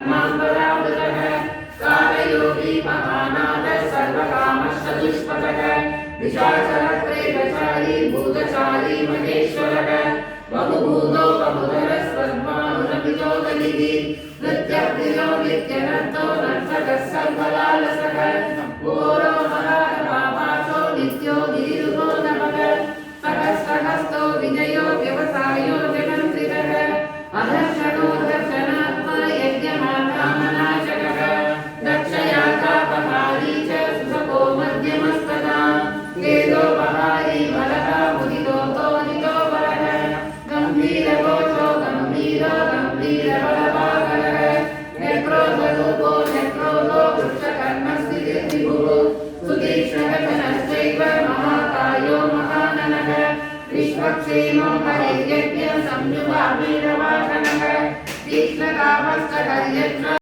माम्बरावृतः कालयोगी महानाद सर्वकामश्चतुष्पथः निशाचरप्रेतचारी भूतचारी महेश्वरः बहुभूतो बहुधरस्वर्मानुरपितो गलिः नृत्यप्रियो नित्यनर्तो नर्तकः सर्वलालसः घोरो महाभासो नित्यो गिरिरुहो नमः सहस्रहस्तो विजयो व्यवसायो जगन्त्रितः अदर्शनो दर्शनात्मा यज्ञमाकामनाशकः दक्षयाकापहारी च सुसको मध्यमस्तदा वेदोपहारी बलः मुदितो नितो बलः गम्भीरगोचो गम्भीरो गम्भीरबलभागरः नेत्रोधरूपो नेत्रोधो वृक्षकर्णस्थितिर्विभुः सुतीक्ष्णगगनश्चैव महाकायो महाननः विश्वक्षेमो हरिर्यज्ञ संयुगामीरवाहनः तीक्ष्णकामश्च हर्यश्च